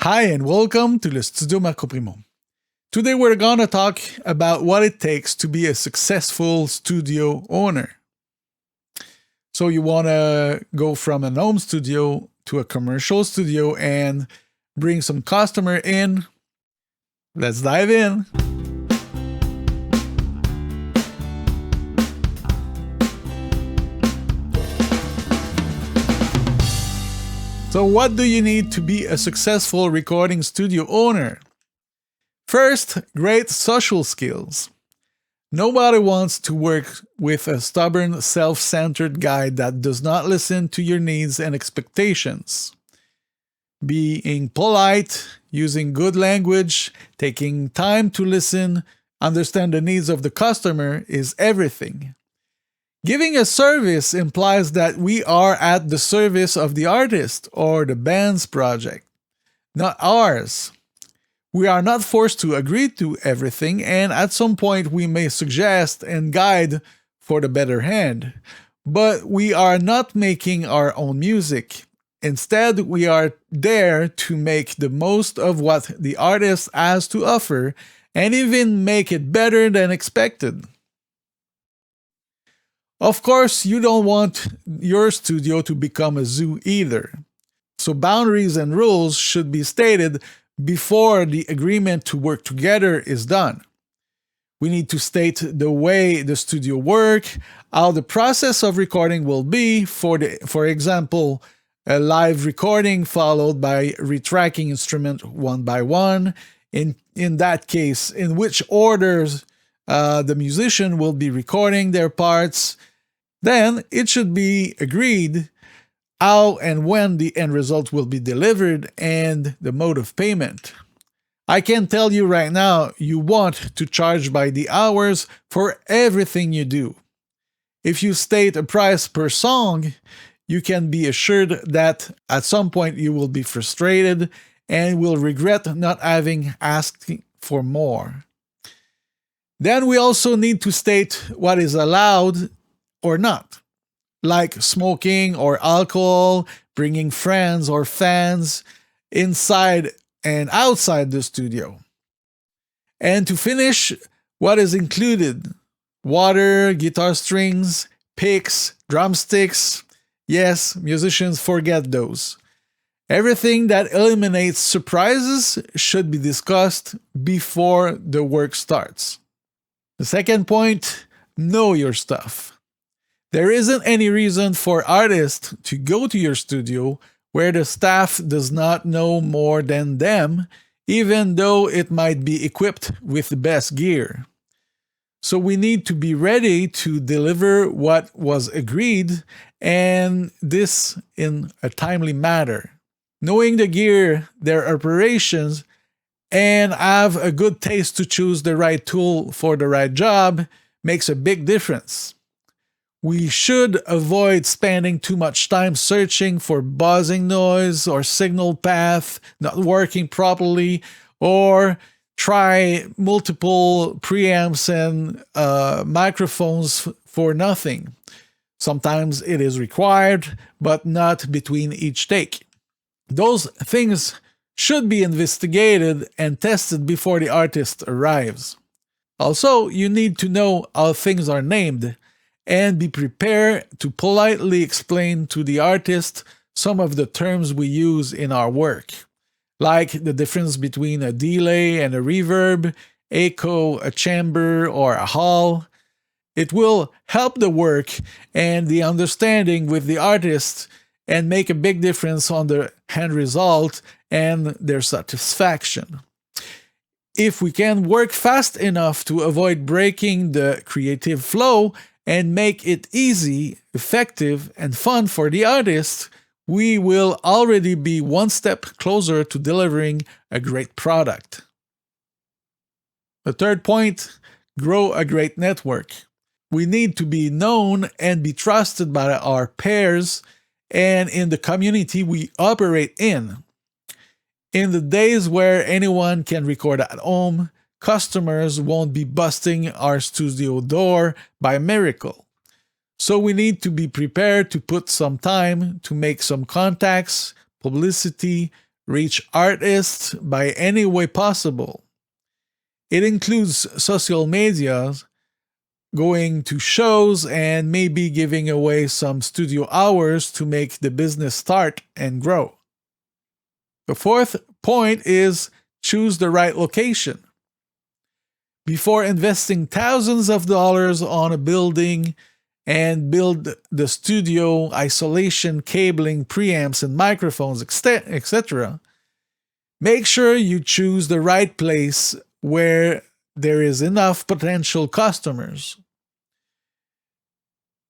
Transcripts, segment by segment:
Hi and welcome to the Studio Marco Primeau. Today we're gonna talk about what it takes to be a successful studio owner. So you wanna go from an home studio to a commercial studio and bring some customer in. Let's dive in. So what do you need to be a successful recording studio owner? First, great social skills. Nobody wants to work with a stubborn, self-centered guy that does not listen to your needs and expectations. Being polite, using good language, taking time to listen, understand the needs of the customer is everything. Giving a service implies that we are at the service of the artist or the band's project, not ours. We are not forced to agree to everything, and at some point we may suggest and guide for the better hand. But we are not making our own music. Instead, we are there to make the most of what the artist has to offer and even make it better than expected. Of course, you don't want your studio to become a zoo either. So boundaries and rules should be stated before the agreement to work together is done. We need to state the way the studio works, how the process of recording will be, for example, a live recording followed by retracking instrument one by one. In that case, in which orders the musician will be recording their parts. Then it should be agreed how and when the end result will be delivered and the mode of payment. I can tell you right now, you want to charge by the hours for everything you do. If you state a price per song, you can be assured that at some point you will be frustrated and will regret not having asked for more. Then we also need to state what is allowed or not, like smoking or alcohol, bringing friends or fans inside and outside the studio. And to finish, what is included: water, guitar strings, picks, drumsticks. Yes, musicians forget those. Everything that eliminates surprises should be discussed before the work starts. The second point, know your stuff. There isn't any reason for artists to go to your studio where the staff does not know more than them, even though it might be equipped with the best gear. So we need to be ready to deliver what was agreed, and this in a timely manner. Knowing the gear, their operations, and have a good taste to choose the right tool for the right job makes a big difference. We should avoid spending too much time searching for buzzing noise or signal path not working properly, or try multiple preamps and microphones for nothing. Sometimes it is required, but not between each take. Those things should be investigated and tested before the artist arrives. Also, you need to know how things are named and be prepared to politely explain to the artist some of the terms we use in our work, like the difference between a delay and a reverb, echo, a chamber, or a hall. It will help the work and the understanding with the artist and make a big difference on the end result and their satisfaction. If we can work fast enough to avoid breaking the creative flow and make it easy, effective, and fun for the artist, we will already be one step closer to delivering a great product. The third point, grow a great network. We need to be known and be trusted by our peers and in the community we operate in. In the days where anyone can record at home, customers won't be busting our studio door by miracle. So we need to be prepared to put some time to make some contacts, publicity, reach artists by any way possible. It includes social media, going to shows, and maybe giving away some studio hours to make the business start and grow. The fourth point is choose the right location. Before investing thousands of dollars on a building and build the studio, isolation, cabling, preamps, and microphones, etc., make sure you choose the right place where there is enough potential customers.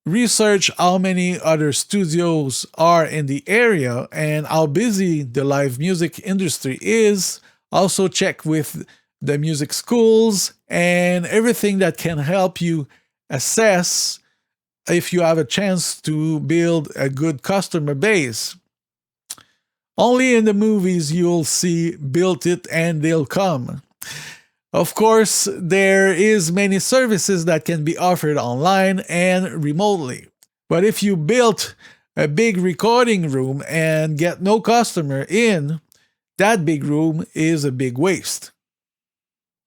Research how many other studios are in the area and how busy the live music industry is. Also, check with the music schools and everything that can help you assess if you have a chance to build a good customer base. Only in the movies you'll see build it and they'll come. Of course, there is many services that can be offered online and remotely. But if you built a big recording room and get no customer in, that big room is a big waste.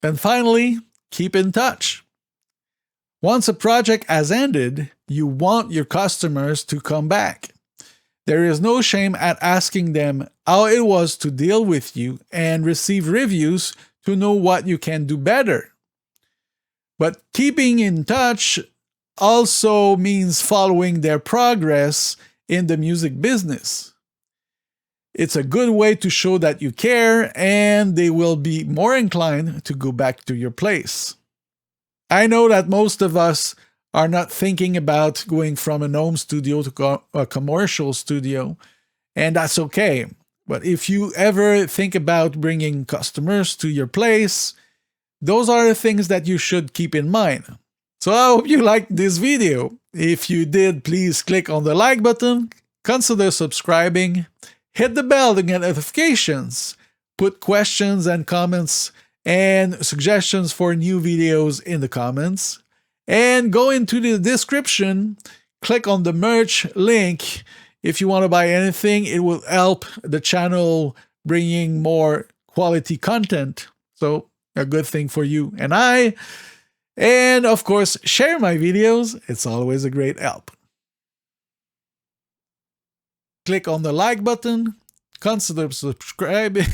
And finally, keep in touch. Once a project has ended, you want your customers to come back. There is no shame at asking them how it was to deal with you and receive reviews to know what you can do better. But keeping in touch also means following their progress in the music business. It's a good way to show that you care and they will be more inclined to go back to your place. I know that most of us are not thinking about going from a home studio to a commercial studio, and that's okay. But if you ever think about bringing customers to your place, those are the things that you should keep in mind. So I hope you liked this video. If you did, please click on the like button, consider subscribing, hit the bell to get notifications, put questions and comments and suggestions for new videos in the comments, and go into the description, click on the merch link. If you want to buy anything, it will help the channel bringing more quality content. So a good thing for you and I. And of course, share my videos. It's always a great help. Click on the like button. Consider subscribing.